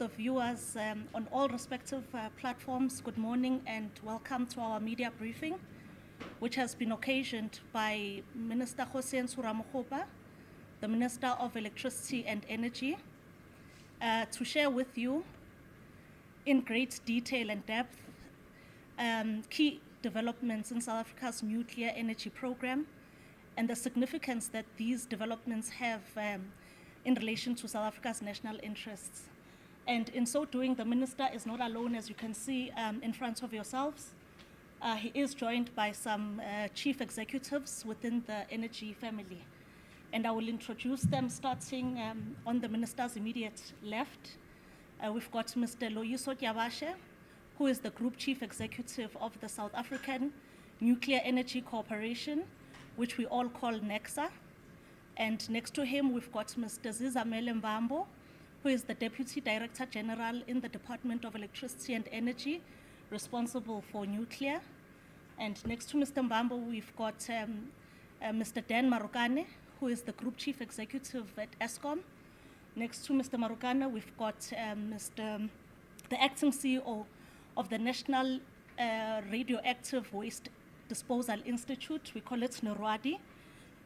the viewers on all respective platforms, good morning and welcome to our media briefing, which has been occasioned by Minister Kgosientsho Ramokgopa, the Minister of Electricity and Energy, to share with you in great detail and depth key developments in South Africa's nuclear energy program and the significance that these developments have in relation to South Africa's national interests. And in so doing, the Minister is not alone, as you can see in front of yourselves. He is joined by some chief executives within the energy family. And I will introduce them starting on the Minister's immediate left. We've got Mr. Loyiso Tyabashe, who is the Group Chief Executive of the South African Nuclear Energy Corporation, which we all call NECSA. And next to him, we've got Mr. Zizamele Mbambo, who is the Deputy Director General in the Department of Electricity and Energy, responsible for nuclear. And next to Mr. Mbambo, we've got Mr. Dan Marukane, who is the Group Chief Executive at ESCOM. Next to Mr. Marukane, we've got the Acting CEO of the National Radioactive Waste Disposal Institute. We call it NERWADI.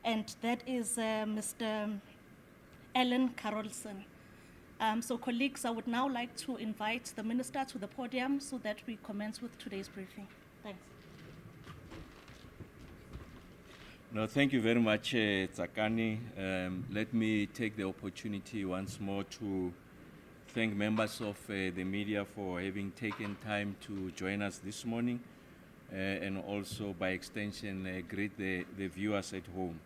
And that is Mr. Alan Carolson. So colleagues, I would now like to invite the Minister to the podium so that we commence with today's briefing. Thanks. No, thank you very much, Tsakani. Let me take the opportunity once more to thank members of the media for having taken time to join us this morning, and also by extension greet the viewers at home.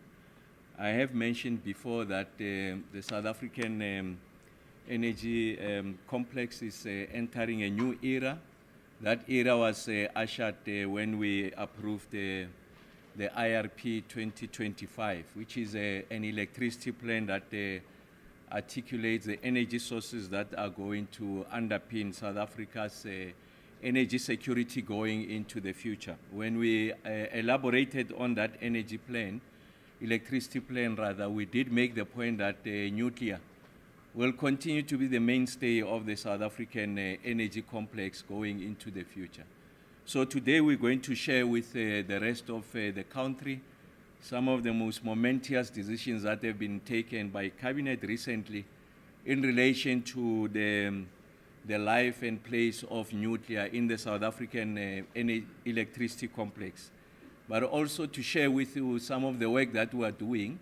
I have mentioned before that the South African energy complex is entering a new era. That era was ushered when we approved the IRP 2025, which is an electricity plan that articulates the energy sources that are going to underpin South Africa's energy security going into the future. When we elaborated on that energy plan, electricity plan rather, we did make the point that nuclear will continue to be the mainstay of the South African energy complex going into the future. So today we're going to share with the rest of the country some of the most momentous decisions that have been taken by Cabinet recently in relation to the life and place of nuclear in the South African electricity complex, but also to share with you some of the work that we are doing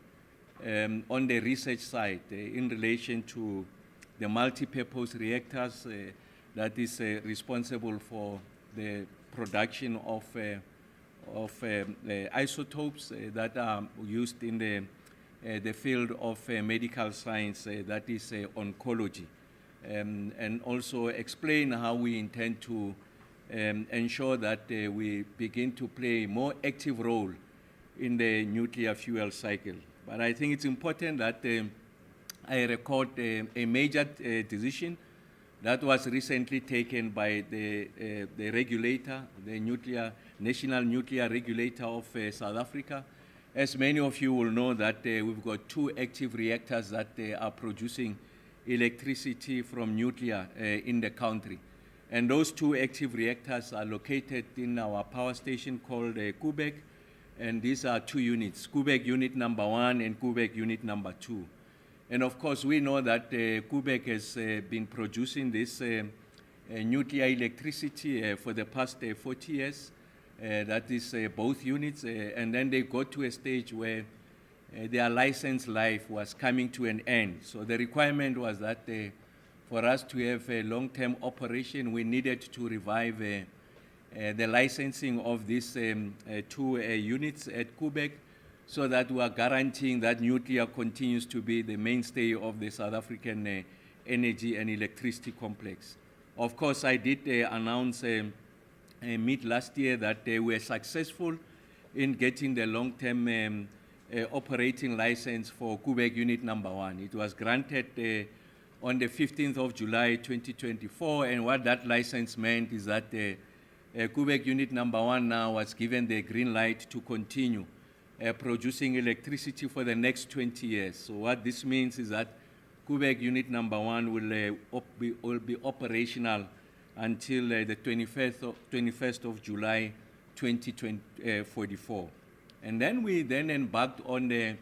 on the research side in relation to the multi-purpose reactors that is responsible for the production of isotopes that are used in the field of medical science, that is oncology, and also explain how we intend to ensure that we begin to play a more active role in the nuclear fuel cycle. But I think it's important that I record a major decision that was recently taken by the regulator, the National Nuclear Regulator of South Africa. As many of you will know that we've got 2 active reactors that are producing electricity from nuclear in the country. And those 2 active reactors are located in our power station called Koeberg. And these are 2 units, Koeberg Unit Number 1 and Koeberg Unit Number 2. And of course, we know that Koeberg has been producing this nuclear electricity for the past 40 years. That is both units. And then they got to a stage where their license life was coming to an end. So the requirement was that for us to have a long-term operation, we needed to revive the licensing of these 2 units at Koeberg, so that we are guaranteeing that nuclear continues to be the mainstay of the South African energy and electricity complex. Of course, I did announce mid last year that we were successful in getting the long-term operating license for Koeberg Unit Number 1. It was granted on the 15th of July 2024, and what that license meant is that Koeberg Unit Number 1 now was given the green light to continue producing electricity for the next 20 years. So what this means is that Quebec Unit Number 1 will be operational until the 21st of July 2044. And then we then embarked on the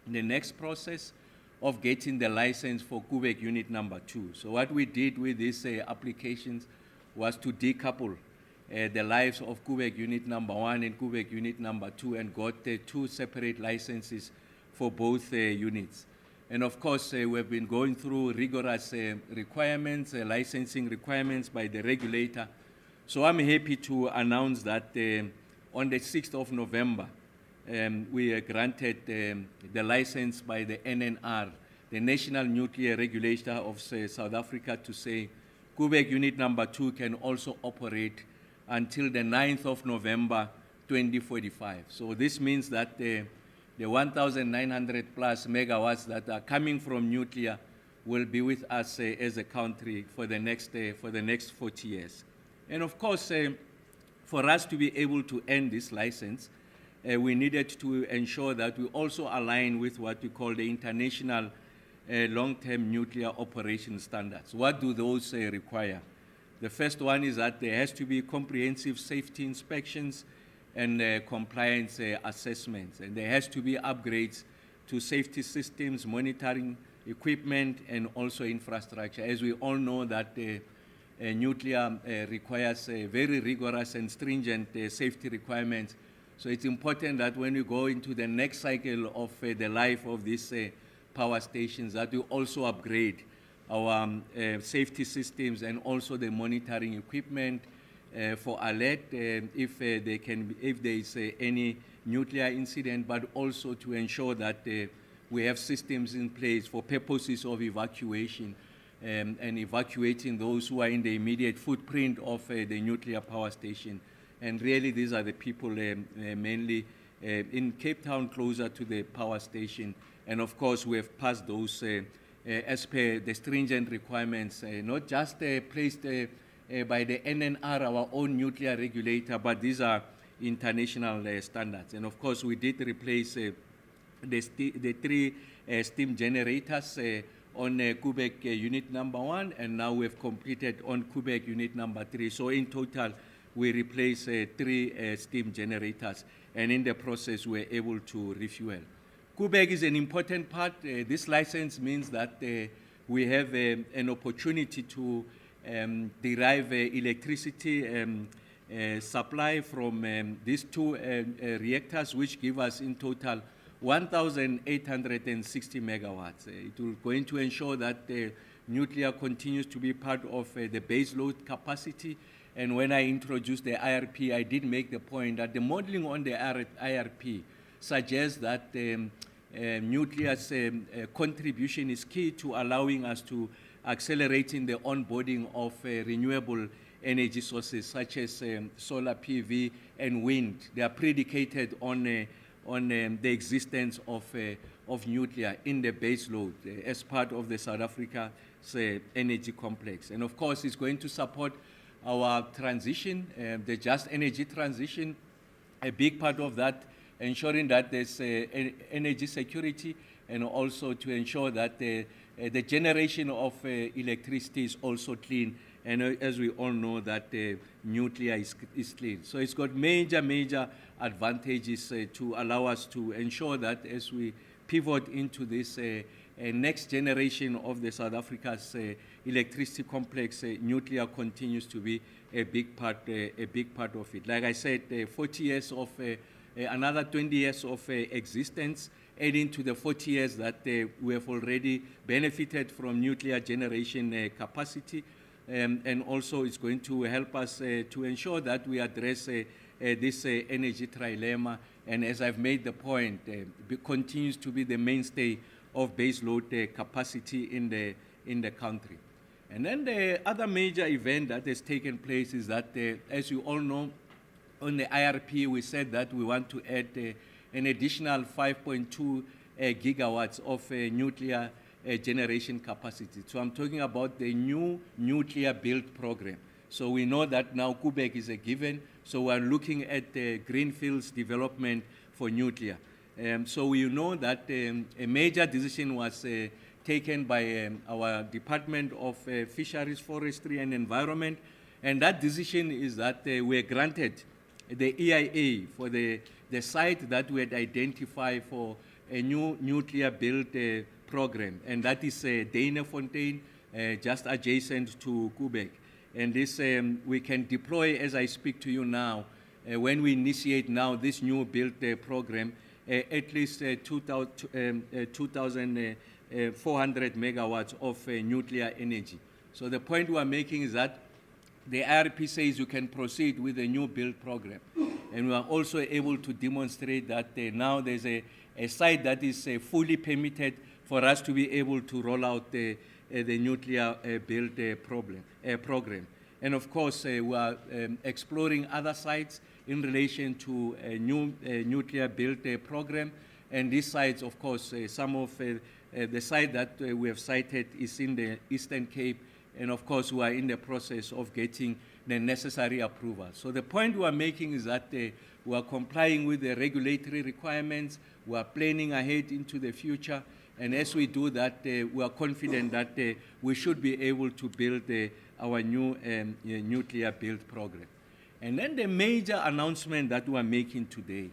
next process of getting the license for Quebec Unit Number 2. So what we did with these applications was to decouple the lives of Quebec Unit Number 1 and Quebec Unit Number 2 and got two separate licenses for both units. And of course, we've been going through rigorous requirements, licensing requirements by the regulator. So I'm happy to announce that on the 6th of November, we are granted the license by the NNR, the National Nuclear Regulator of South Africa, to say Quebec Unit Number 2 can also operate until the 9th of November 2045. So this means that the 1,900 plus megawatts that are coming from nuclear will be with us as a country for the next 40 years. And of course, for us to be able to end this license, we needed to ensure that we also align with what we call the international long-term nuclear operation standards. What do those require? The first one is that there has to be comprehensive safety inspections and compliance assessments. And there has to be upgrades to safety systems, monitoring equipment, and also infrastructure. As we all know that nuclear requires very rigorous and stringent safety requirements. So it's important that when we go into the next cycle of the life of these power stations, that we also upgrade our safety systems and also the monitoring equipment for alert if there is any nuclear incident, but also to ensure that we have systems in place for purposes of evacuation and evacuating those who are in the immediate footprint of the nuclear power station. And really, these are the people mainly in Cape Town, closer to the power station. And of course, we have passed those as per the stringent requirements, not just placed by the NNR, our own nuclear regulator, but these are international standards. And of course, we did replace the three steam generators on Quebec Unit Number 1, and now we've completed on Quebec Unit Number 3. So in total, we replaced three steam generators, and in the process, we're able to refuel. Quebec is an important part. This license means that we have an opportunity to derive electricity supply from these two reactors, which give us in total 1,860 megawatts. It will going to ensure that nuclear continues to be part of the baseload capacity. And when I introduced the IRP, I did make the point that the modeling on the IRP suggests that nuclear's contribution is key to allowing us to accelerating the onboarding of renewable energy sources such as solar PV and wind. They are predicated on the existence of nuclear in the base load as part of the South Africa's energy complex. And of course, it's going to support our transition, the just energy transition. A big part of that, ensuring that there's energy security, and also to ensure that the generation of electricity is also clean. And as we all know, that nuclear is clean. So it's got major advantages to allow us to ensure that as we pivot into this next generation of the South Africa's electricity complex, nuclear continues to be a big part of it. Like I said, 40 years of another 20 years of existence, adding to the 40 years that we have already benefited from nuclear generation capacity. And also it's going to help us to ensure that we address this energy trilemma. And as I've made the point, continues to be the mainstay of baseload capacity in the country. And then the other major event that has taken place is that, as you all know, on the IRP, we said that we want to add an additional 5.2 gigawatts of nuclear generation capacity. So I'm talking about the new nuclear build program. So we know that now Quebec is a given, so we're looking at greenfields development for nuclear. So we know that a major decision was taken by our Department of Fisheries, Forestry and Environment. And that decision is that we are granted the EIA for the site that we had identified for a new nuclear build program. And that is Deinefontein, just adjacent to Quebec. And this we can deploy as I speak to you now, when we initiate now this new build program, at least 2,400 megawatts of nuclear energy. So the point we are making is that the IRP says you can proceed with the new build program. And we are also able to demonstrate that now there's a site that is fully permitted for us to be able to roll out the nuclear build program. And of course, we are exploring other sites in relation to a new nuclear build program. And these sites, of course, some of the site that we have cited is in the Eastern Cape. And of course, we are in the process of getting the necessary approval. So the point we are making is that we are complying with the regulatory requirements. We are planning ahead into the future. And as we do that, we are confident that we should be able to build our new nuclear build program. And then the major announcement that we are making today,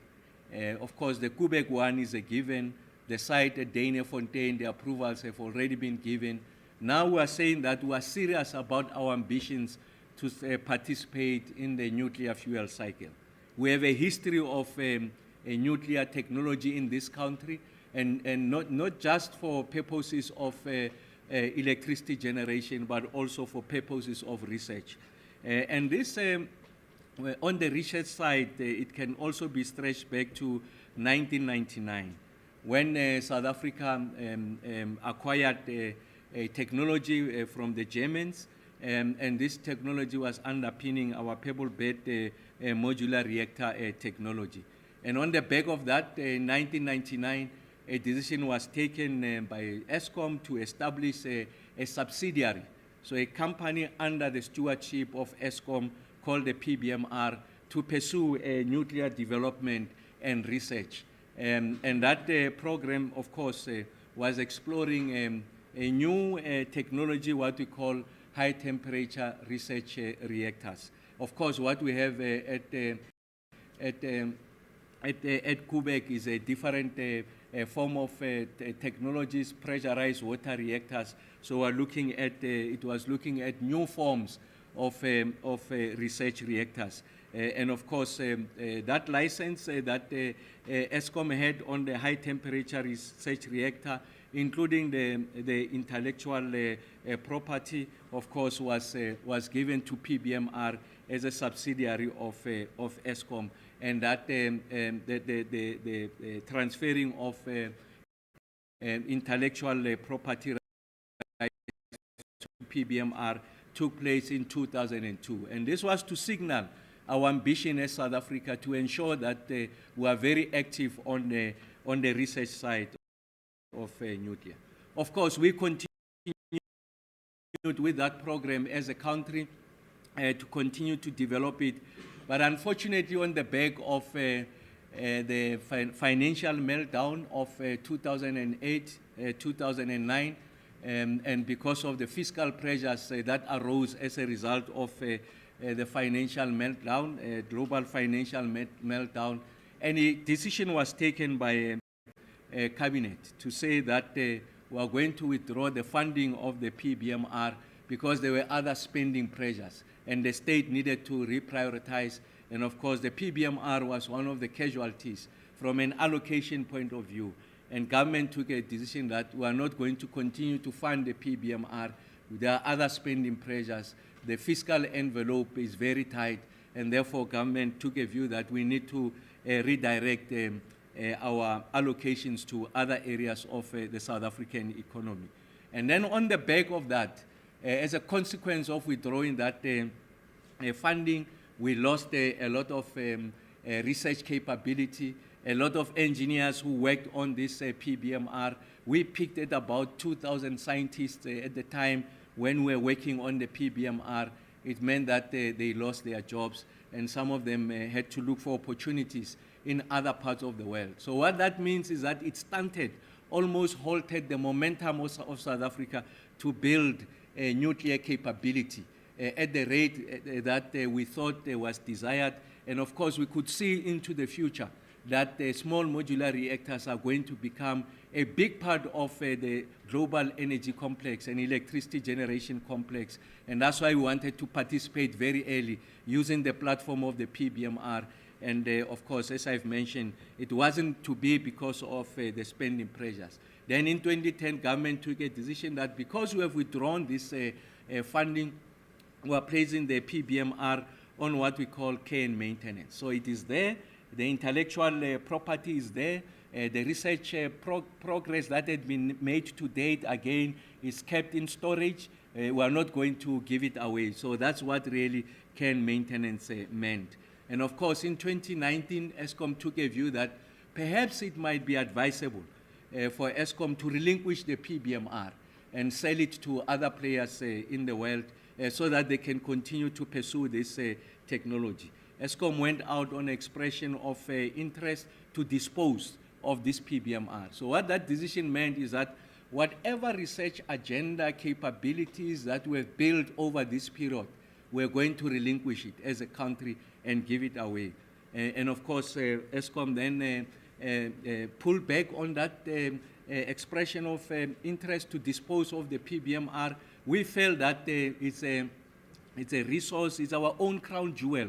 of course, the Quebec one is a given. The site at Deinefontein, the approvals have already been given. Now we are saying that we are serious about our ambitions to participate in the nuclear fuel cycle. We have a history of a nuclear technology in this country, and not just for purposes of electricity generation, but also for purposes of research. And this, on the research side, it can also be stretched back to 1999, when South Africa acquired a technology from the Germans, and this technology was underpinning our pebble bed modular reactor technology. And on the back of that, in 1999, a decision was taken by Eskom to establish a subsidiary, so a company under the stewardship of Eskom called the PBMR, to pursue nuclear development and research. And that program, of course, was exploring a new technology, what we call high temperature research reactors. Of course, what we have at Quebec is a different form of technologies, pressurized water reactors. So we're looking at, it was looking at new forms of research reactors. And of course, that license that Eskom had on the high temperature research reactor, including the intellectual property, of course, was given to PBMR as a subsidiary of Eskom, and that the transferring of intellectual property rights to PBMR took place in 2002. And this was to signal our ambition as South Africa to ensure that we are very active on the research side of nuclear. Of course, we continued with that program as a country to continue to develop it, but unfortunately on the back of the financial meltdown of 2008, 2009, and because of the fiscal pressures that arose as a result of the financial meltdown, global financial meltdown, and a decision was taken by Cabinet to say that we are going to withdraw the funding of the PBMR because there were other spending pressures and the state needed to reprioritize. And of course, the PBMR was one of the casualties from an allocation point of view. And government took a decision that we are not going to continue to fund the PBMR. There are other spending pressures. The fiscal envelope is very tight, and therefore government took a view that we need to redirect our allocations to other areas of the South African economy. And then on the back of that, as a consequence of withdrawing that funding, we lost a lot of research capability, a lot of engineers who worked on this PBMR. We picked at about 2,000 scientists at the time when we were working on the PBMR. It meant that they lost their jobs, and some of them had to look for opportunities in other parts of the world. So what that means is that it stunted almost halted the momentum of South Africa to build a nuclear capability at the rate that we thought was desired. And of course, we could see into the future that small modular reactors are going to become a big part of the global energy complex and electricity generation complex. And that's why we wanted to participate very early using the platform of the PBMR. And of course, as I've mentioned, it wasn't to be because of the spending pressures. Then in 2010, government took a decision that because we have withdrawn this funding, we are placing the PBMR on what we call care and maintenance. So it is there, the intellectual property is there, the research progress that had been made to date, again, is kept in storage. We are not going to give it away. So that's what really care and maintenance meant. And of course, in 2019, Eskom took a view that perhaps it might be advisable for Eskom to relinquish the PBMR and sell it to other players in the world so that they can continue to pursue this technology. Eskom went out on expression of interest to dispose of this PBMR. So what that decision meant is that whatever research agenda capabilities that were built over this period, we're going to relinquish it as a country and give it away. And of course, Eskom then pulled back on that expression of interest to dispose of the PBMR. We felt that it's a resource, it's our own crown jewel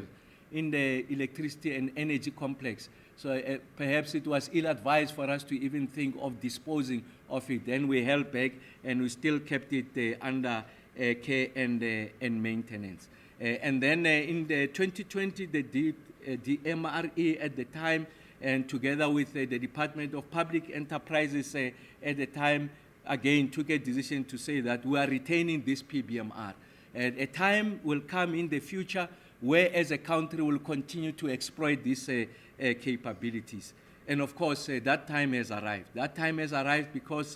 in the electricity and energy complex. So perhaps it was ill-advised for us to even think of disposing of it. Then we held back and we still kept it under care and maintenance. And then in the 2020, the MRE at the time, and together with the Department of Public Enterprises at the time, again took a decision to say that we are retaining this PBMR. And a time will come in the future where as a country will continue to exploit these capabilities. And of course, that time has arrived. That time has arrived because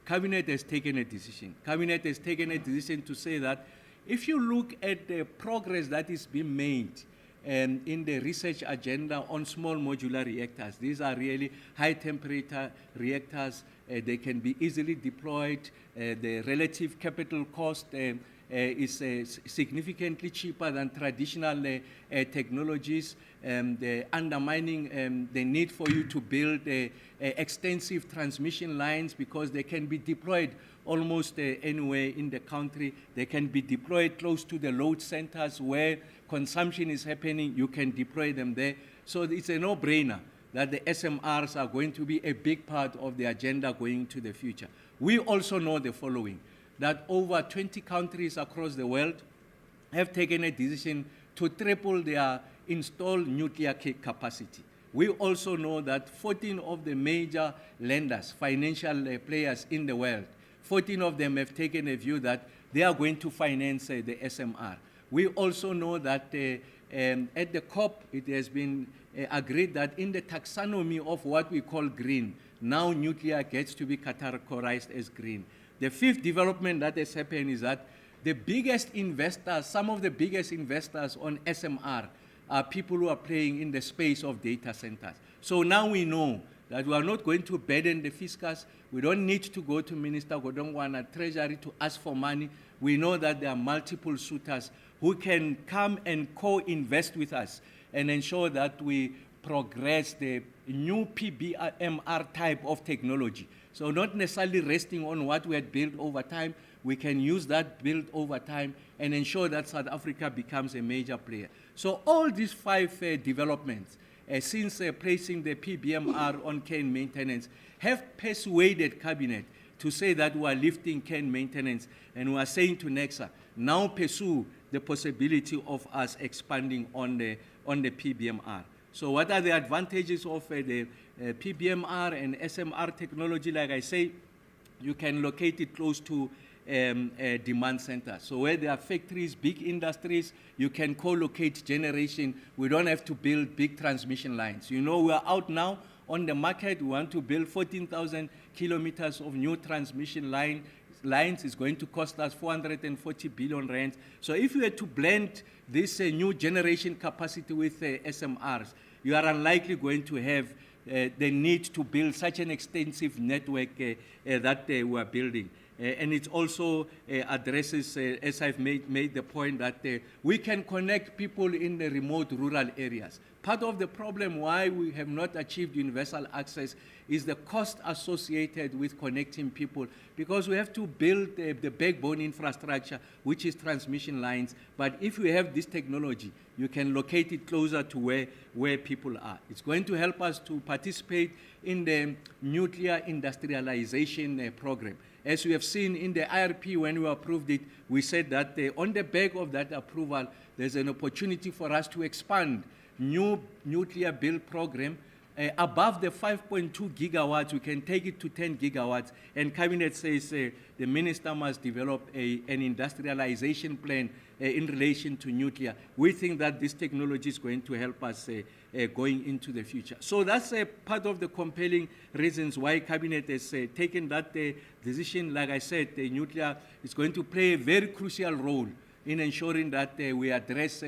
Cabinet has taken a decision. Cabinet has taken a decision to say that if you look at the progress that is being made in the research agenda on small modular reactors, these are really high temperature reactors. They can be easily deployed. The relative capital cost is significantly cheaper than traditional technologies, undermining the need for you to build extensive transmission lines because they can be deployed almost anywhere in the country. They can be deployed close to the load centers where consumption is happening. You can deploy them there. So it's a no-brainer that the SMRs are going to be a big part of the agenda going into the future. We also know the following, that over 20 countries across the world have taken a decision to triple their installed nuclear capacity. We also know that 14 of the major lenders, financial players in the world, 14 of them have taken a view that they are going to finance the SMR. We also know that at the COP, it has been agreed that in the taxonomy of what we call green, now nuclear gets to be categorized as green. The fifth development that has happened is that the biggest investors, some of the biggest investors on SMR are people who are playing in the space of data centers. So now we know that we are not going to burden the fiscus. We don't need to go to Minister Godongwana Treasury to ask for money. We know that there are multiple suitors who can come and co-invest with us and ensure that we progress the new PBMR type of technology. So not necessarily resting on what we had built over time, we can use that built over time and ensure that South Africa becomes a major player. So all these five developments, since placing the PBMR on care and maintenance, have persuaded Cabinet to say that we are lifting care and maintenance, and we are saying to NEXA, now pursue the possibility of us expanding on the PBMR. So what are the advantages of the PBMR and SMR technology? Like I say, you can locate it close to demand centers. So where there are factories, big industries, you can co-locate generation. We don't have to build big transmission lines. You know, we are out now on the market. We want to build 14,000 kilometers of new transmission lines. Is going to cost us 440 billion rand. So if you were to blend this new generation capacity with SMRs, you are unlikely going to have the need to build such an extensive network that we are building. And it also addresses, as I've made the point, that we can connect people in the remote rural areas. Part of the problem why we have not achieved universal access is the cost associated with connecting people, because we have to build the backbone infrastructure, which is transmission lines. But if we have this technology, you can locate it closer to where people are. It's going to help us to participate in the nuclear industrialization program. As we have seen in the IRP, when we approved it, we said that on the back of that approval, there's an opportunity for us to expand new nuclear build program above the 5.2 gigawatts. We can take it to 10 gigawatts. And Cabinet says the minister must develop an industrialization plan in relation to nuclear. We think that this technology is going to help us going into the future. So that's part of the compelling reasons why Cabinet has taken that decision. Like I said, the nuclear is going to play a very crucial role in ensuring that we address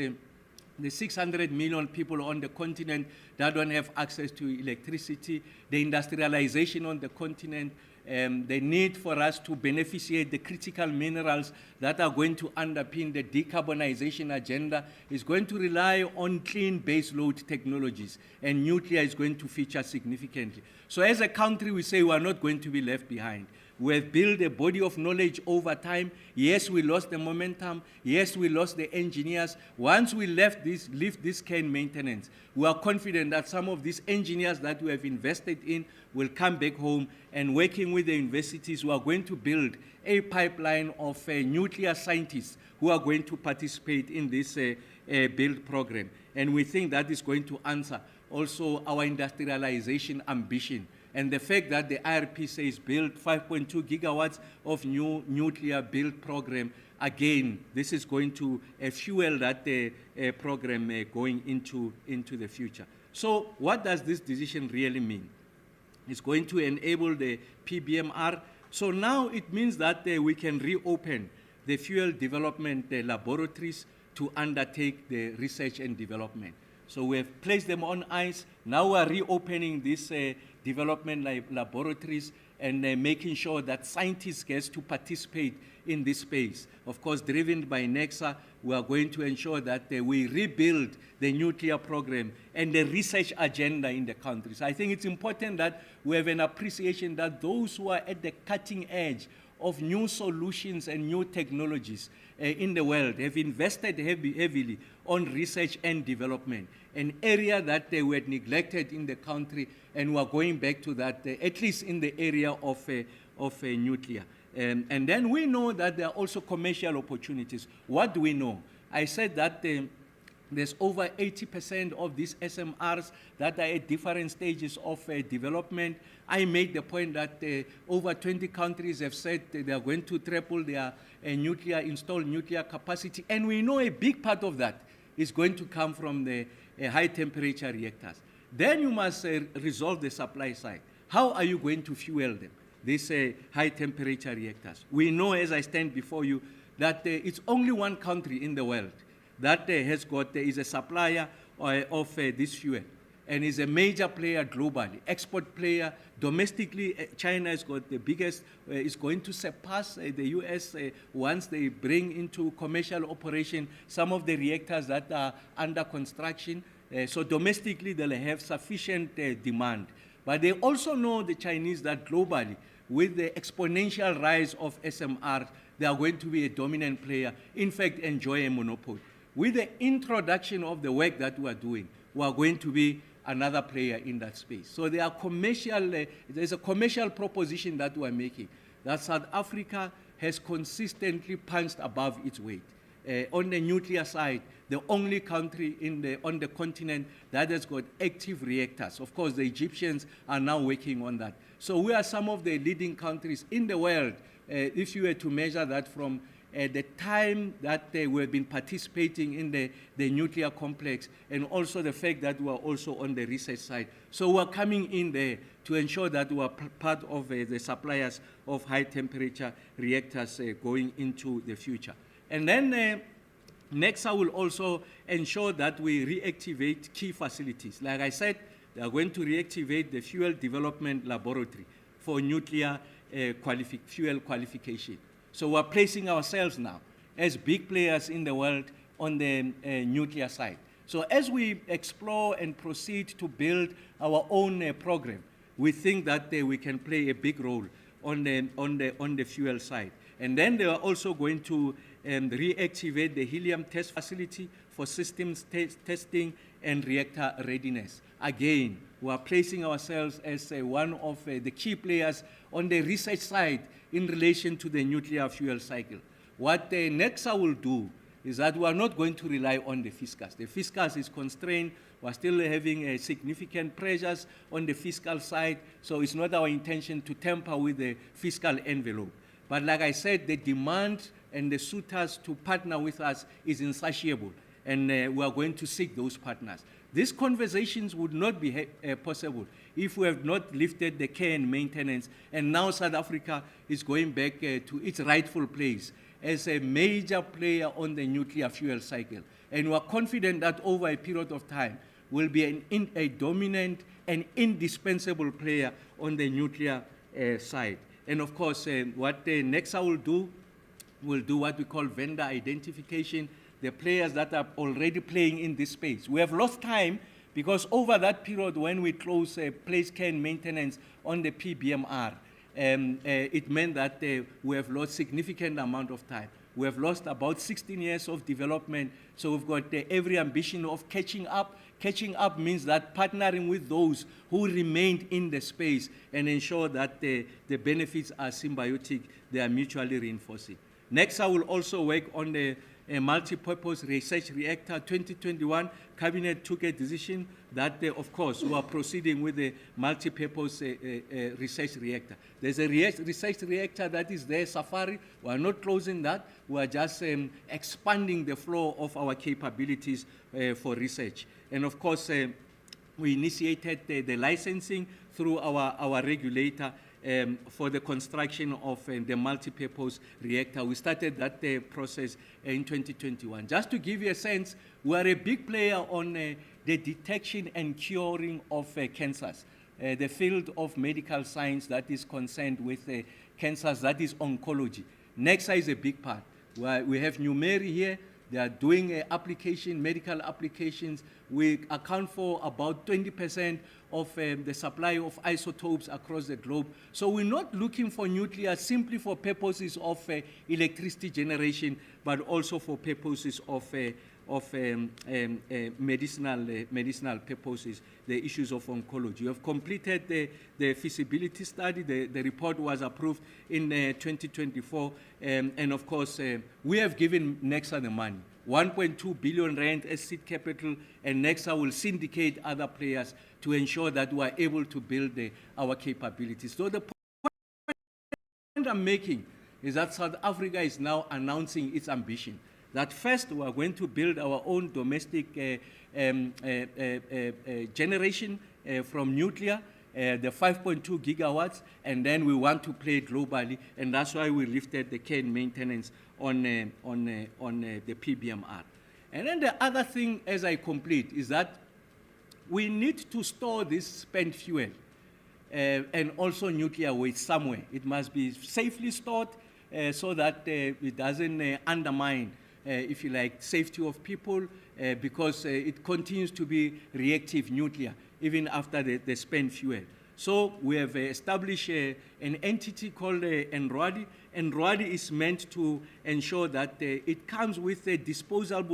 the 600 million people on the continent that don't have access to electricity, the industrialization on the continent, the need for us to beneficiate the critical minerals that are going to underpin the decarbonization agenda is going to rely on clean baseload technologies, and nuclear is going to feature significantly. So as a country, we say we are not going to be left behind. We have built a body of knowledge over time. Yes, we lost the momentum. Yes, we lost the engineers. Once we leave this cane maintenance, we are confident that some of these engineers that we have invested in will come back home, and working with the universities, we are going to build a pipeline of nuclear scientists who are going to participate in this build program. And we think that is going to answer also our industrialization ambition. And the fact that the IRP says build 5.2 gigawatts of new nuclear build program, again, this is going to fuel that program going into the future. So what does this decision really mean? It's going to enable the PBMR. So now it means that we can reopen the fuel development laboratories to undertake the research and development. So we have placed them on ice. Now we are reopening these development laboratories and making sure that scientists get to participate in this space. Of course, driven by NEXA, we are going to ensure that we rebuild the nuclear program and the research agenda in the country. So I think it's important that we have an appreciation that those who are at the cutting edge of new solutions and new technologies in the world have invested heavily on research and development, an area that they were neglected in the country, and we are going back to that, at least in the area of nuclear. And then we know that there are also commercial opportunities. What do we know? I said that there's over 80% of these SMRs that are at different stages of development. I made the point that over 20 countries have said they are going to triple their installed nuclear capacity. And we know a big part of that is going to come from the high temperature reactors. Then you must resolve the supply side. How are you going to fuel them, these high temperature reactors? We know, as I stand before you, that it's only one country in the world that is a supplier of this fuel, and is a major player globally, export player. Domestically, China has got the biggest, is going to surpass the US once they bring into commercial operation some of the reactors that are under construction. So domestically, they'll have sufficient demand. But they also know, the Chinese, that globally, with the exponential rise of SMR, they are going to be a dominant player, in fact, enjoy a monopoly. With the introduction of the work that we are doing, we are going to be another player in that space. So there are there's a commercial proposition that we are making, that South Africa has consistently punched above its weight. On the nuclear side, the only country on the continent that has got active reactors. Of course, the Egyptians are now working on that. So we are some of the leading countries in the world, if you were to measure that from the time that we have been participating in the nuclear complex, and also the fact that we are also on the research side. So we are coming in there to ensure that we are part of the suppliers of high temperature reactors going into the future. And then NEXA will also ensure that we reactivate key facilities. Like I said, They are going to reactivate the Fuel Development Laboratory for nuclear fuel qualification. So we're placing ourselves now as big players in the world on the nuclear side. So as we explore and proceed to build our own program, we think that we can play a big role on the fuel side. And then they are also going to reactivate the helium test facility for systems testing and reactor readiness. Again, we are placing ourselves as one of the key players on the research side in relation to the nuclear fuel cycle. What NEXA will do is that we are not going to rely on the fiscus. The fiscus is constrained. We're still having significant pressures on the fiscal side, so it's not our intention to tamper with the fiscal envelope. But like I said, the demand and the suitors to partner with us is insatiable, and we are going to seek those partners. These conversations would not be possible if we have not lifted the care and maintenance, and now South Africa is going back to its rightful place as a major player on the nuclear fuel cycle. And we are confident that over a period of time, we'll be a dominant and indispensable player on the nuclear side. And of course, what NEXA will do what we call vendor identification, the players that are already playing in this space. We have lost time because over that period when we close place care and maintenance on the PBMR, it meant that we have lost significant amount of time. We have lost about 16 years of development, so we've got every ambition of catching up. Catching up means that partnering with those who remained in the space and ensure that the benefits are symbiotic, they are mutually reinforcing. Next, I will also work on the multi-purpose research reactor. 2021, Cabinet took a decision that, of course, we are proceeding with the multi-purpose research reactor. There's a research reactor that is there, Safari. We are not closing that. We are just expanding the flow of our capabilities for research. And of course, we initiated the licensing through our regulator for the construction of the multi-purpose reactor. We started that process in 2021. Just to give you a sense, we are a big player on the detection and curing of cancers. The field of medical science that is concerned with cancers, that is oncology. NEXA is a big part. We have Numeri here. They are doing medical applications. We account for about 20% of the supply of isotopes across the globe. So we're not looking for nuclear simply for purposes of electricity generation, but also for purposes of medicinal purposes, the issues of oncology. We have completed the feasibility study. The report was approved in 2024. And of course, we have given NEXA the money. 1.2 billion rand as seed capital, and NEXA will syndicate other players to ensure that we are able to build our capabilities. So the point I'm making is that South Africa is now announcing its ambition. That first, we are going to build our own domestic generation from nuclear, the 5.2 gigawatts, and then we want to play globally, and that's why we lifted the care and maintenance on the PBMR. And then the other thing, as I complete, is that we need to store this spent fuel and also nuclear waste somewhere. It must be safely stored so that it doesn't undermine, if you like, safety of people, because it continues to be reactive nuclear, even after the spent fuel. So we have established an entity called NRWADI. NRWADI is meant to ensure that it comes with disposal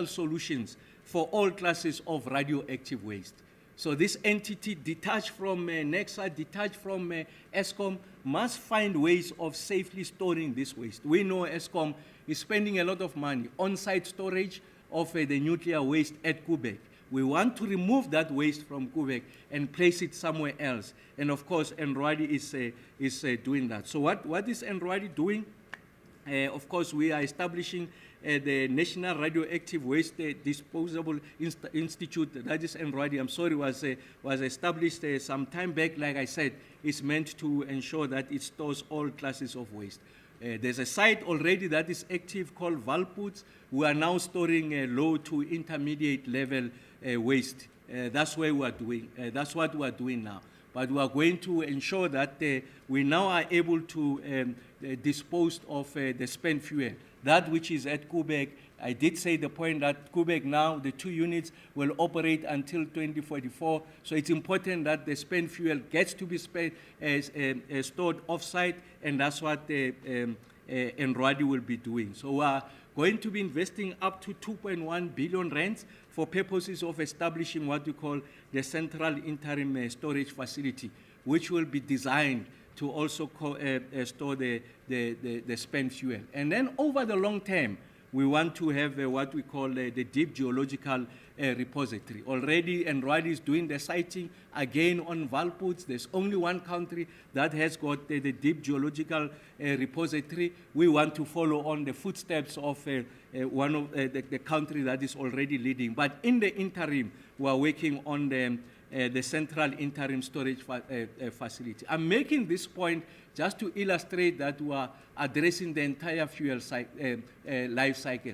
solutions for all classes of radioactive waste. So this entity, detached from NEXA, detached from ESCOM, must find ways of safely storing this waste. We know ESCOM is spending a lot of money on-site storage of the nuclear waste at Quebec. We want to remove that waste from Quebec and place it somewhere else. And of course, NRWADI is doing that. So what is NRWADI doing? Of course, we are establishing the National Radioactive Waste Disposable Institute. That is NRWADI. I'm sorry, was established some time back. Like I said, it's meant to ensure that it stores all classes of waste. There's a site already that is active called Valputs. We are now storing low to intermediate level waste That's where we are doing. That's what we are doing now. But we are going to ensure that we now are able to dispose of the spent fuel. That which is at Koeberg, I did say the point that Koeberg now, the 2 units will operate until 2044. So it's important that the spent fuel gets to be stored off-site, and that's what Enrwadi will be doing. So we are going to be investing up to 2.1 billion rands for purposes of establishing what we call the central interim storage facility, which will be designed to also store the spent fuel. And then over the long term, we want to have what we call the deep geological repository. Already, Enrwadi is doing the siting again on Valputs. There's only one country that has got the deep geological repository. We want to follow on the footsteps of one of the country that is already leading. But in the interim, we are working on the central interim storage facility. I'm making this point just to illustrate that we are addressing the entire fuel life cycle.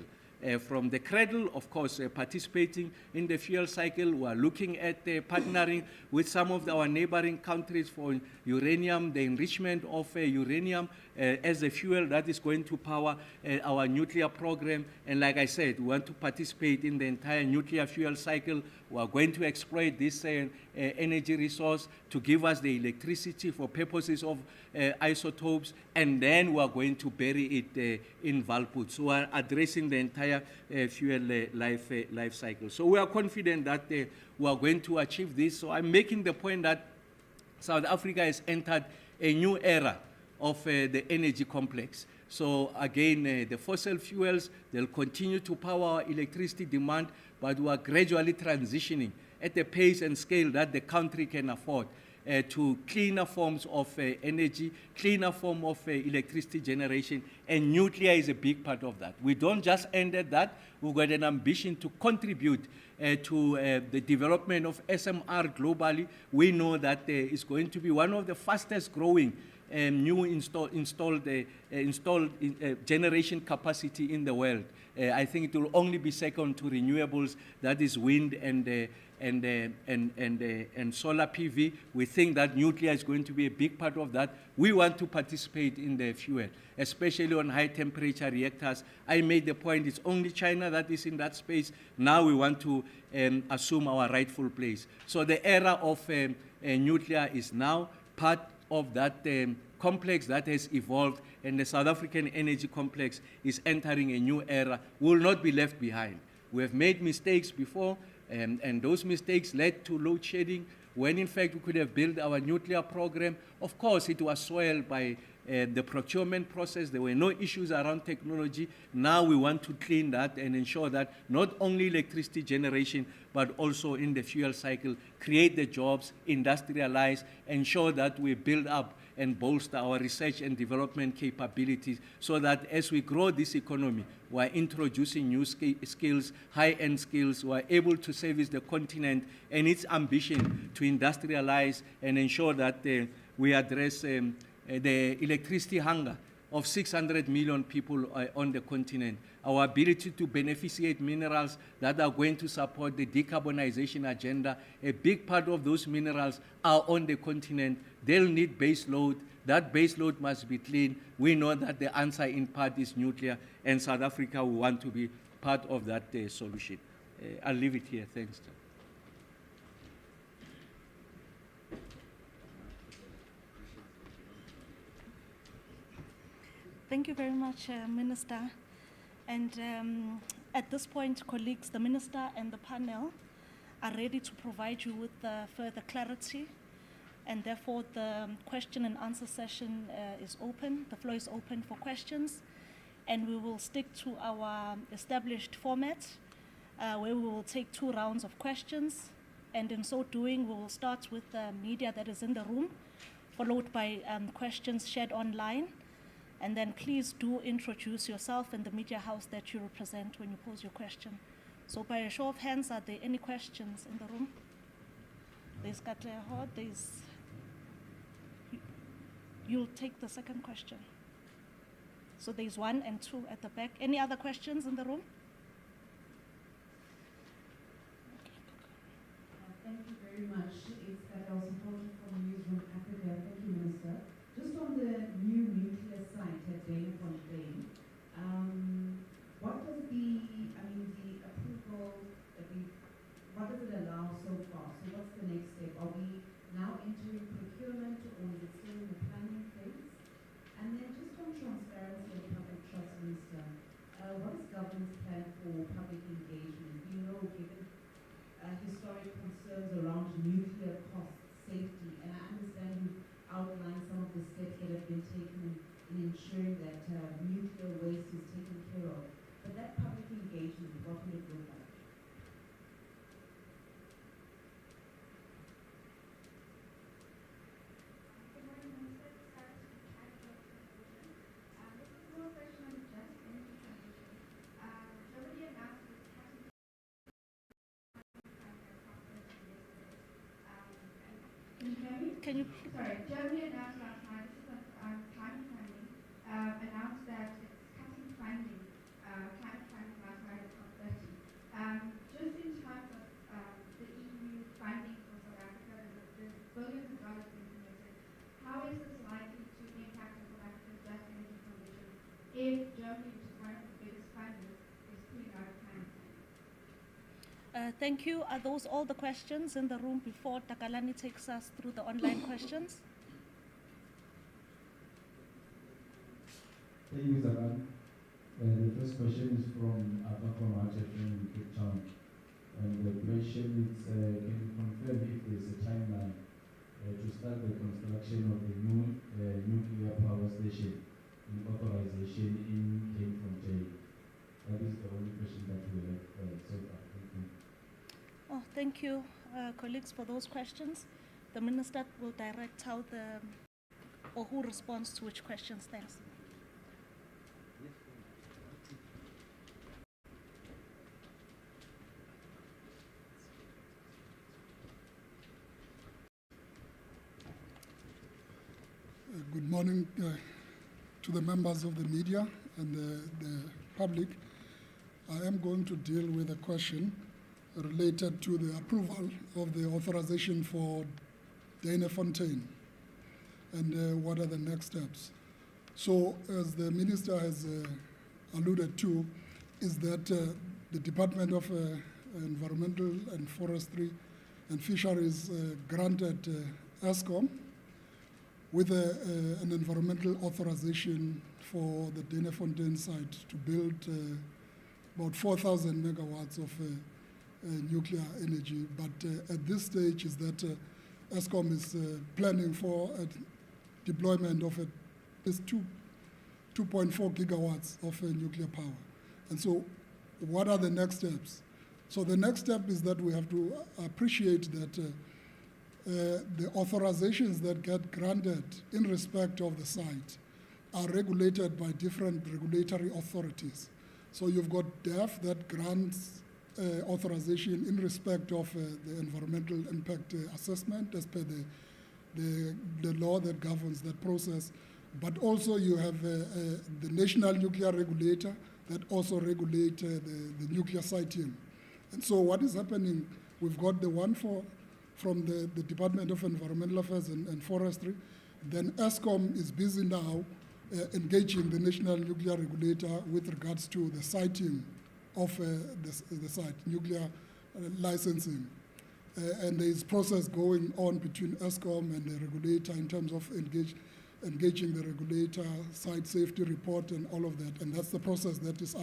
From the cradle, of course, participating in the fuel cycle. We are looking at partnering with some of our neighboring countries for uranium, the enrichment of uranium as a fuel that is going to power our nuclear program. And like I said, we want to participate in the entire nuclear fuel cycle. We are going to exploit this energy resource to give us the electricity for purposes of isotopes, and then we are going to bury it in Valput. So we are addressing the entire fuel life cycle. So we are confident that we are going to achieve this. So I'm making the point that South Africa has entered a new era of the energy complex. So again, the fossil fuels, they'll continue to power our electricity demand, but we are gradually transitioning at a pace and scale that the country can afford to cleaner forms of energy, cleaner form of electricity generation, and nuclear is a big part of that. We don't just end at that. We've got an ambition to contribute to the development of SMR globally. We know that it's going to be one of the fastest growing new installed generation capacity in the world. I think it will only be second to renewables, that is wind and solar PV. We think that nuclear is going to be a big part of that. We want to participate in the fuel, especially on high temperature reactors. I made the point it's only China that is in that space. Now we want to assume our rightful place. So the era of nuclear is now part of that complex that has evolved, and the South African energy complex is entering a new era. We will not be left behind. We have made mistakes before, and those mistakes led to load shedding, when in fact we could have built our nuclear program. Of course, it was soiled by the procurement process. There were no issues around technology. Now we want to clean that and ensure that not only electricity generation, but also in the fuel cycle, create the jobs, industrialize, ensure that we build up and bolster our research and development capabilities, so that as we grow this economy, we're introducing new skills, high-end skills, we're able to service the continent and its ambition to industrialize and ensure that we address the electricity hunger of 600 million people on the continent, our ability to beneficiate minerals that are going to support the decarbonization agenda. A big part of those minerals are on the continent. They'll need base load. That base load must be clean. We know that the answer in part is nuclear, and South Africa will want to be part of that solution. I'll leave it here. Thanks. Thank you very much, Minister. And at this point, colleagues, the Minister and the panel are ready to provide you with further clarity. And therefore, the question and answer session is open. The floor is open for questions. And we will stick to our established format, where we will take 2 rounds of questions. And in so doing, we will start with the media that is in the room, followed by questions shared online. And then please do introduce yourself and the media house that you represent when you pose your question. So by a show of hands, are there any questions in the room? There's Katlehor, you'll take the second question. So there's 1 and 2 at the back. Any other questions in the room? Thank you very much. It's Gabrielle supported from Newsroom Africa. Thank you, Minister. Just on the new nuclear site at Danafontein, what does the approval, what does it allow so far? So what's the next step? Are we now entering procurement or is it still in the planning phase? And then just on transparency and public trust, Minister, what is government's plan for public engagement? We know, given historic concerns around nuclear costs, safety, and I understand you've outlined some of the steps that have been taken in ensuring that nuclear waste is taken care of. But that public engagement, what will it look like? Good morning, Minister. This is this is more a question on just energy transition. Nobody announced this cutting Can you hear me? Can you Sorry, Germany announced last night, this is on climate funding, announced that it's cutting funding, climate funding last night at COP30. Just in terms of the EU funding for South Africa, there's billions of dollars being committed. How is this likely to impact on South Africa's just energy transition if Germany, which is one of the biggest funders, is pulling out of climate funding? Thank you. Are those all the questions in the room before Takalani takes us through the online questions? Thank you, Zagan. The first question is from Abakwamache from Cape Town. And the question is, can you confirm if there's a timeline to start the construction of the new nuclear power station in authorization in Kgosientsho? That is the only question that we have so far. Thank you. Oh, thank you, colleagues, for those questions. The Minister will direct how or who responds to which questions. Thanks. Good morning to the members of the media and the public. I am going to deal with a question related to the approval of the authorization for Danafontein and what are the next steps. So, as the Minister has alluded to, is that the Department of Environmental and Forestry and Fisheries granted ESCOM with an environmental authorization for the Danafontein site to build about 4,000 megawatts of nuclear energy. But at this stage is that ESCOM is planning for a deployment of this 2.4 gigawatts of nuclear power. And so what are the next steps? So the next step is that we have to appreciate that the authorizations that get granted in respect of the site are regulated by different regulatory authorities. So you've got DEF that grants authorization in respect of the environmental impact assessment as per the law that governs that process. But also you have the National Nuclear Regulator that also regulate the nuclear siting. And so what is happening, we've got the one from the Department of Environmental Affairs and Forestry. Then ESCOM is busy now engaging the National Nuclear Regulator with regards to the siting of the site, nuclear licensing. And there is process going on between ESCOM and the regulator in terms of engaging the regulator, site safety report and all of that. And that's the process that is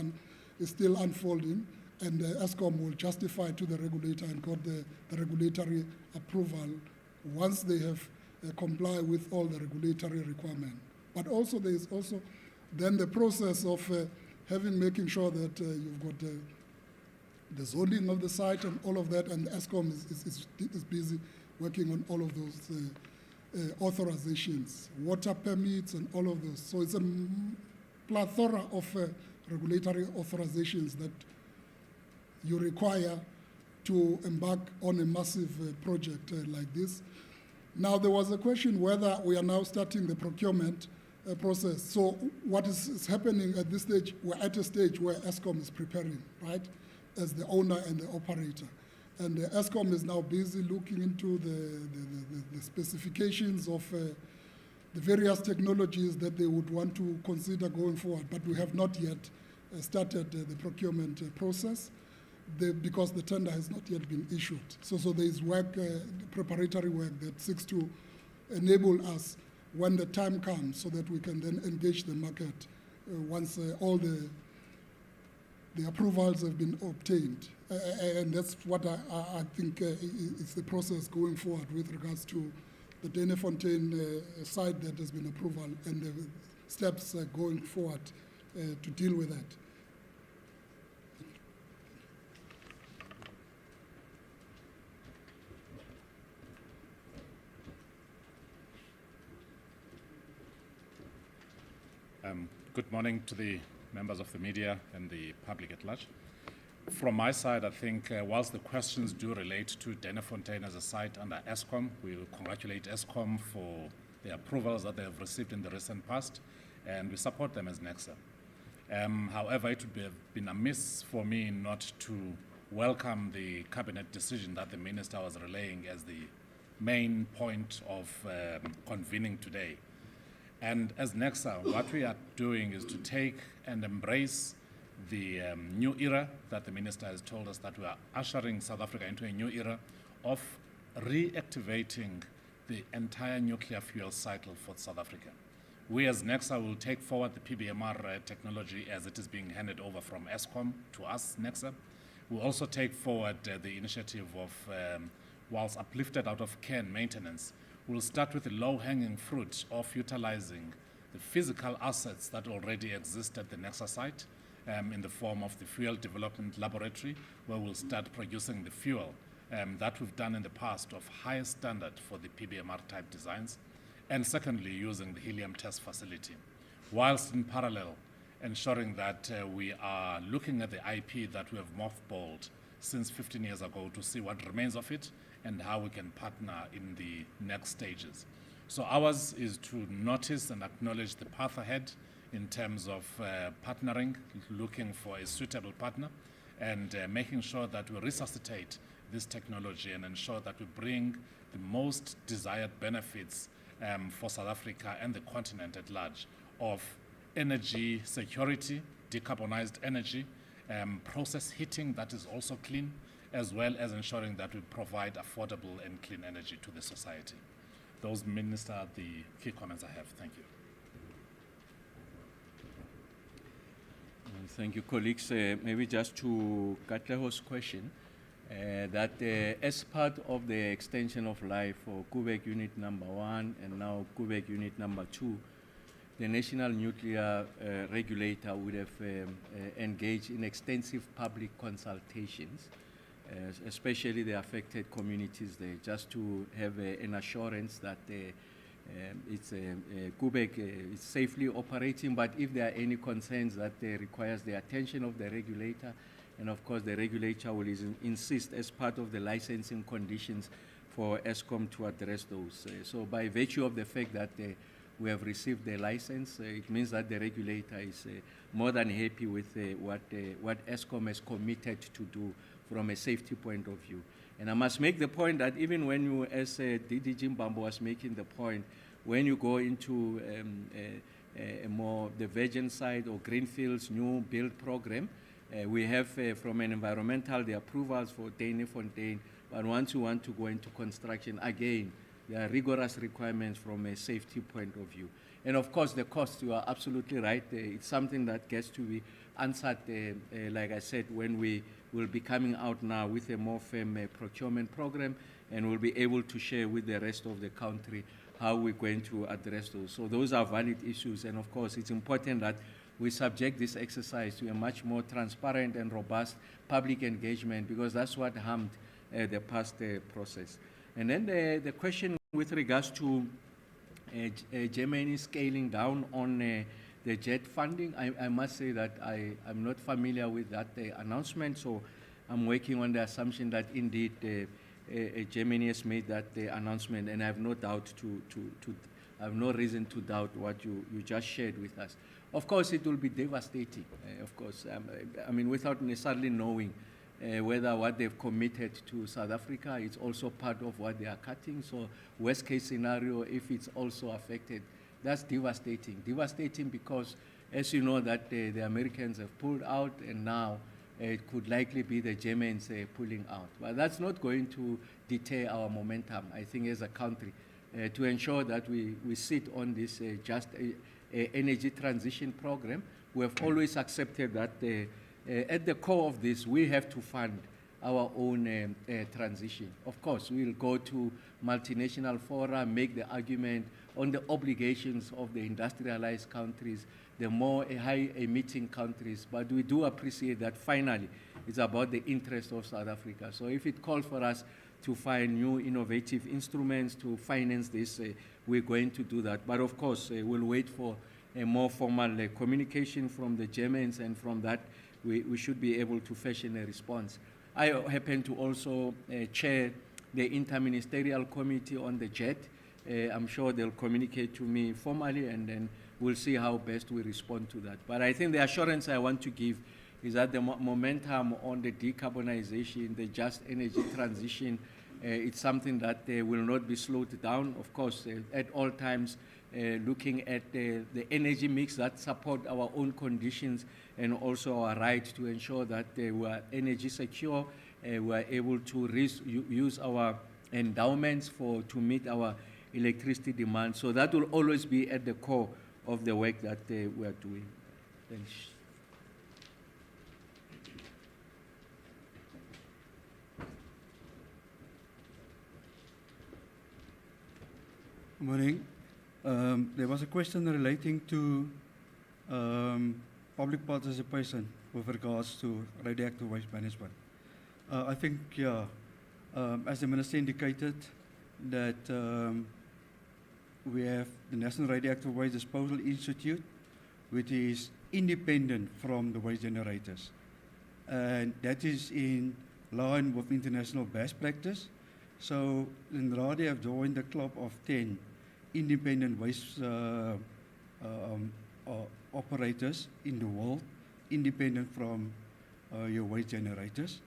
still unfolding. And ESCOM will justify to the regulator and got the regulatory approval once they have complied with all the regulatory requirements. But also there is also then the process of making sure that you've got the zoning of the site and all of that, and ESCOM is busy working on all of those authorizations, water permits and all of those. So it's a plethora of regulatory authorizations that you require to embark on a massive project like this. Now, there was a question whether we are now starting the procurement process. So what is happening at this stage, we're at a stage where ESCOM is preparing, right, as the owner and the operator. And ESCOM is now busy looking into the specifications of the various technologies that they would want to consider going forward, but we have not yet started the procurement process because the tender has not yet been issued. So there is work, preparatory work that seeks to enable us when the time comes so that we can then engage the market once all the approvals have been obtained. And that's what I think is the process going forward with regards to the Dene-Fontein site that has been approval and the steps going forward to deal with that. Good morning to the members of the media and the public at large. From my side, I think whilst the questions do relate to Dene-Fontein as a site under ESCOM, we will congratulate ESCOM for the approvals that they have received in the recent past, and we support them as NEXA. However, it would have been amiss for me not to welcome the cabinet decision that the minister was relaying as the main point of convening today. And as NEXA, what we are doing is to take and embrace the new era that the minister has told us that we are ushering South Africa into a new era of reactivating the entire nuclear fuel cycle for South Africa. We as NEXA will take forward the PBMR technology as it is being handed over from ESCOM to us, NEXA. We'll also take forward the initiative of, whilst uplifted out of care and maintenance, we'll start with the low-hanging fruit of utilizing the physical assets that already exist at the NEXA site in the form of the Fuel Development Laboratory, where we'll start producing the fuel that we've done in the past of highest standard for the PBMR type designs, and secondly, using the helium test facility, whilst in parallel ensuring that we are looking at the IP that we have mothballed since 15 years ago to see what remains of it and how we can partner in the next stages. So ours is to notice and acknowledge the path ahead in terms of partnering, looking for a suitable partner, and making sure that we resuscitate this technology and ensure that we bring the most desired benefits for South Africa and the continent at large of energy security, decarbonized energy, process heating that is also clean, as well as ensuring that we provide affordable and clean energy to the society. Those, Minister, are the key comments I have. Thank you. Thank you, colleagues. Maybe just to Katleho's question, that as part of the extension of life for Kubek Unit Number 1 and now Kubek Unit Number 2, the National Nuclear Regulator would have engaged in extensive public consultations, especially the affected communities there, just to have an assurance that Kubek is safely operating, but if there are any concerns that requires the attention of the regulator, and of course the regulator will insist as part of the licensing conditions for ESCOM to address those. So by virtue of the fact that we have received the license, it means that the regulator is more than happy with what ESCOM has committed to do from a safety point of view. And I must make the point that even when you, as DDG Mbambo was making the point, when you go into a more the virgin side or greenfields new build program, we have from an environmental the approvals for Dene-Fontein, but once you want to go into construction, again, there are rigorous requirements from a safety point of view. And of course, the cost, you are absolutely right. It's something that gets to be answered, like I said, when we will be coming out now with a more firm procurement program, and we'll be able to share with the rest of the country how we're going to address those. So those are valid issues, and of course, it's important that we subject this exercise to a much more transparent and robust public engagement, because that's what harmed the past process. And then the question with regards to Germany scaling down on the JET funding, I must say that I'm not familiar with that announcement, so I'm working on the assumption that indeed Germany has made that announcement, and I have no doubt I have no reason to doubt what you just shared with us. Of course, it will be devastating, of course. I mean, without necessarily knowing whether what they've committed to South Africa is also part of what they are cutting. So worst case scenario, if it's also affected, that's devastating. Devastating because, as you know, that the Americans have pulled out, and now it could likely be the Germans pulling out. But that's not going to deter our momentum, I think, as a country, to ensure that we sit on this just energy transition program. We have always accepted that at the core of this, we have to fund our own transition. Of course, we'll go to multinational fora, make the argument on the obligations of the industrialized countries, the more high-emitting countries, but we do appreciate that finally it's about the interest of South Africa. So if it calls for us to find new innovative instruments to finance this, we're going to do that. But of course, we'll wait for a more formal communication from the Germans, and from that, we should be able to fashion a response. I happen to also chair the Interministerial Committee on the JET. I'm sure they'll communicate to me formally, and then we'll see how best we respond to that. But I think the assurance I want to give is that the momentum on the decarbonization, the just energy transition, it's something that will not be slowed down. Of course, at all times, looking at the energy mix that support our own conditions, and also our right to ensure that we are energy secure, we are able to use our endowments to meet our electricity demand. So that will always be at the core of the work that we are doing. Thanks. Good morning. There was a question relating to public participation with regards to radioactive waste management. I think, yeah, as the Minister indicated, that we have the National Radioactive Waste Disposal Institute, which is independent from the waste generators. And that is in line with international best practice. So Inradi have joined the club of 10 independent waste operators in the world, independent from your waste generators.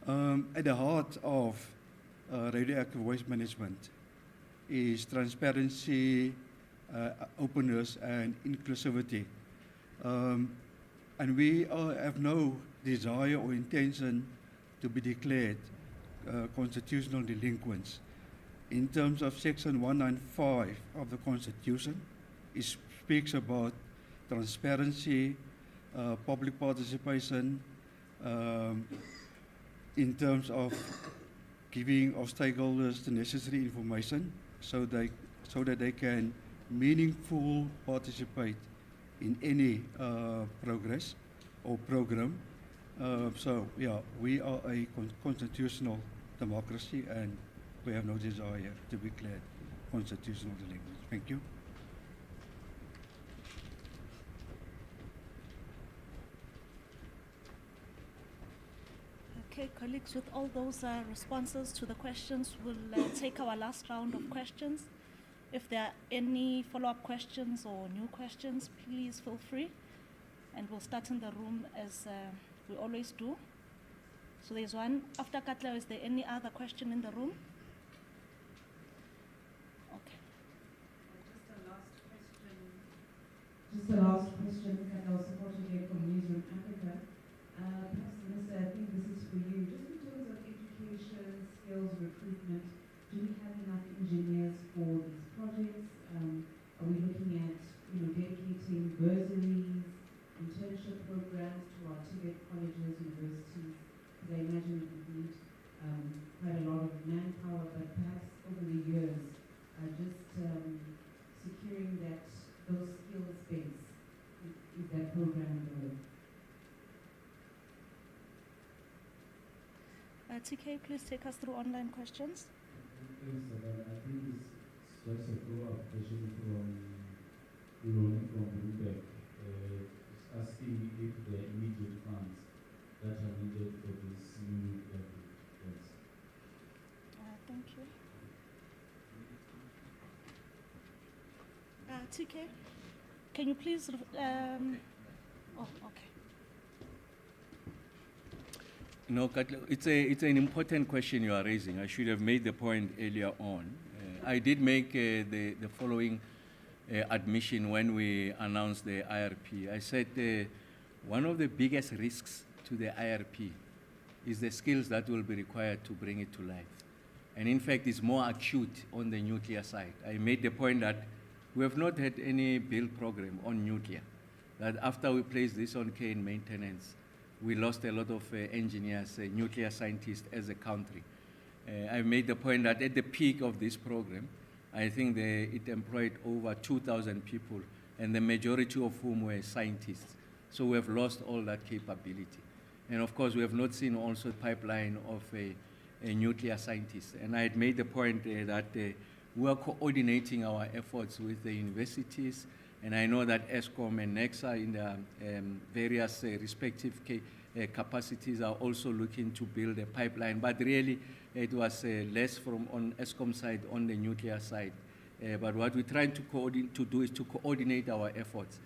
At the heart of radioactive waste management is transparency, openness, and inclusivity. And we have no desire or intention to be declared constitutional delinquents. In terms of Section 195 of the Constitution, it speaks about transparency, public participation, in terms of giving our stakeholders the necessary information so that they can meaningfully participate in any progress or program. So, yeah, we are a constitutional democracy, and we have no desire to be declared constitutional delinquents. Thank you. Okay, colleagues, with all those responses to the questions, we'll take our last round of questions. If there are any follow-up questions or new questions, please feel free. And we'll start in the room as we always do. So there's one. After Katla, is there any other question in the room? Okay. Just a last question, Katla, supported here from Newsroom Africa. Perhaps, Minister, I think this is for you. Just in terms of education, skills, recruitment, do we have enough engineers for these projects? Are we looking at, dedicating bursaries, internship programs to our TVET colleges, universities? Because I imagine we need quite a lot of manpower, but perhaps over the years, just securing those skills base, is that program going? TK, please take us through online questions. Thanks, I think it's just a follow-up question from Ronnie from Bloomberg, asking if the immediate funds that are needed for this new level. Yes. Thank you. TK, can you please? Oh, okay. No, Katla, it's an important question you are raising. I should have made the point earlier on. I did make the following admission when we announced the IRP. I said one of the biggest risks to the IRP is the skills that will be required to bring it to life. And in fact, it's more acute on the nuclear side. I made the point that we have not had any build program on nuclear, that after we placed this on care and maintenance, we lost a lot of engineers, nuclear scientists as a country. I made the point that at the peak of this program, I think it employed over 2,000 people, and the majority of whom were scientists. So we have lost all that capability. And of course, we have not seen also pipeline of a nuclear scientist. And I had made the point that we are coordinating our efforts with the universities, and I know that ESCOM and NEXA in their various respective capacities are also looking to build a pipeline, but really it was less from on ESCOM side, on the nuclear side. But what we're trying to do is to coordinate our efforts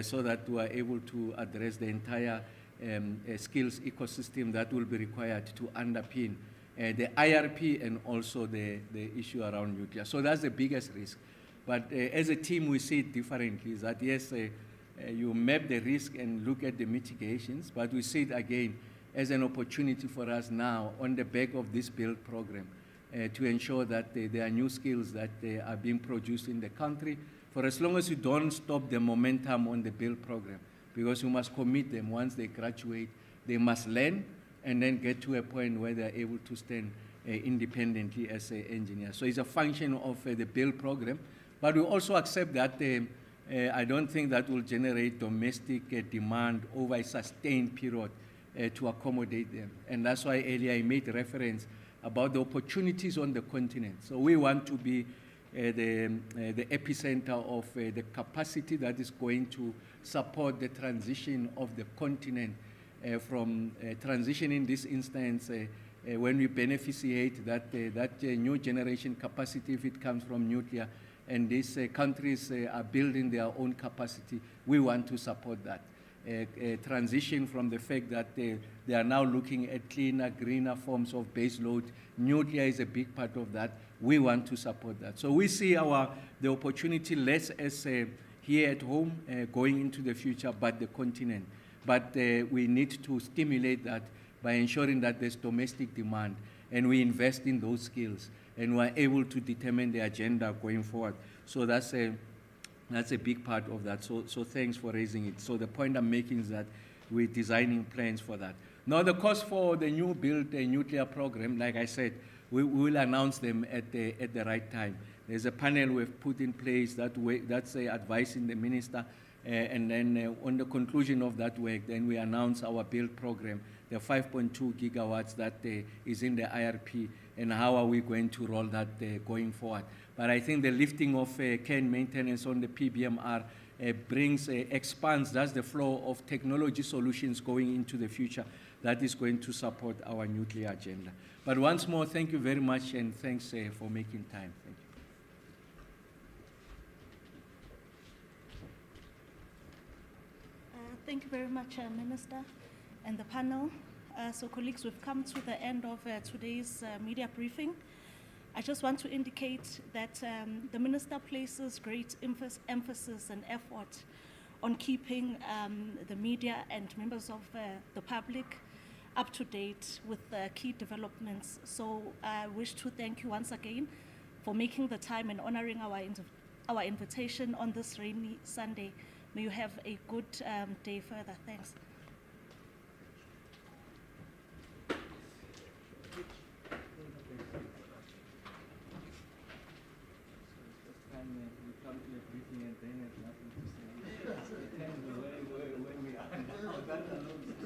so that we are able to address the entire skills ecosystem that will be required to underpin the IRP and also the issue around nuclear. So that's the biggest risk. But as a team, we see it differently, is that yes, you map the risk and look at the mitigations, but we see it again as an opportunity for us now on the back of this build program to ensure that there are new skills that are being produced in the country for as long as you don't stop the momentum on the build program, because you must commit them. Once they graduate, they must learn and then get to a point where they're able to stand independently as an engineer. So it's a function of the build program, but we also accept that I don't think that will generate domestic demand over a sustained period to accommodate them. And that's why earlier I made reference about the opportunities on the continent. So we want to be the epicenter of the capacity that is going to support the transition of the continent from transition in this instance when we beneficiate that new generation capacity, if it comes from nuclear, and these countries are building their own capacity, we want to support that. Transition from the fact that they are now looking at cleaner, greener forms of baseload. Nuclear is a big part of that. We want to support that. So we see the opportunity less as here at home, going into the future, but the continent. But we need to stimulate that by ensuring that there's domestic demand, and we invest in those skills, and we're able to determine the agenda going forward. So that's a big part of that. So thanks for raising it. So the point I'm making is that we're designing plans for that. Now the cost for the new build nuclear program, like I said, we will announce them at the right time. There's a panel we've put in place that's advising the minister, and then on the conclusion of that work, then we announce our build program, the 5.2 gigawatts that is in the IRP, and how are we going to roll that going forward. But I think the lifting of care and maintenance on the PBMR expands, that's the flow of technology solutions going into the future that is going to support our nuclear agenda. But once more, thank you very much, and thanks for making time. Thank you. Thank you very much, Minister and the panel. So colleagues, we've come to the end of today's media briefing. I just want to indicate that the Minister places great emphasis and effort on keeping the media and members of the public up to date with key developments. So I wish to thank you once again for making the time and honoring our invitation on this rainy Sunday. May you have a good day further. Thanks. When we are now, that alone.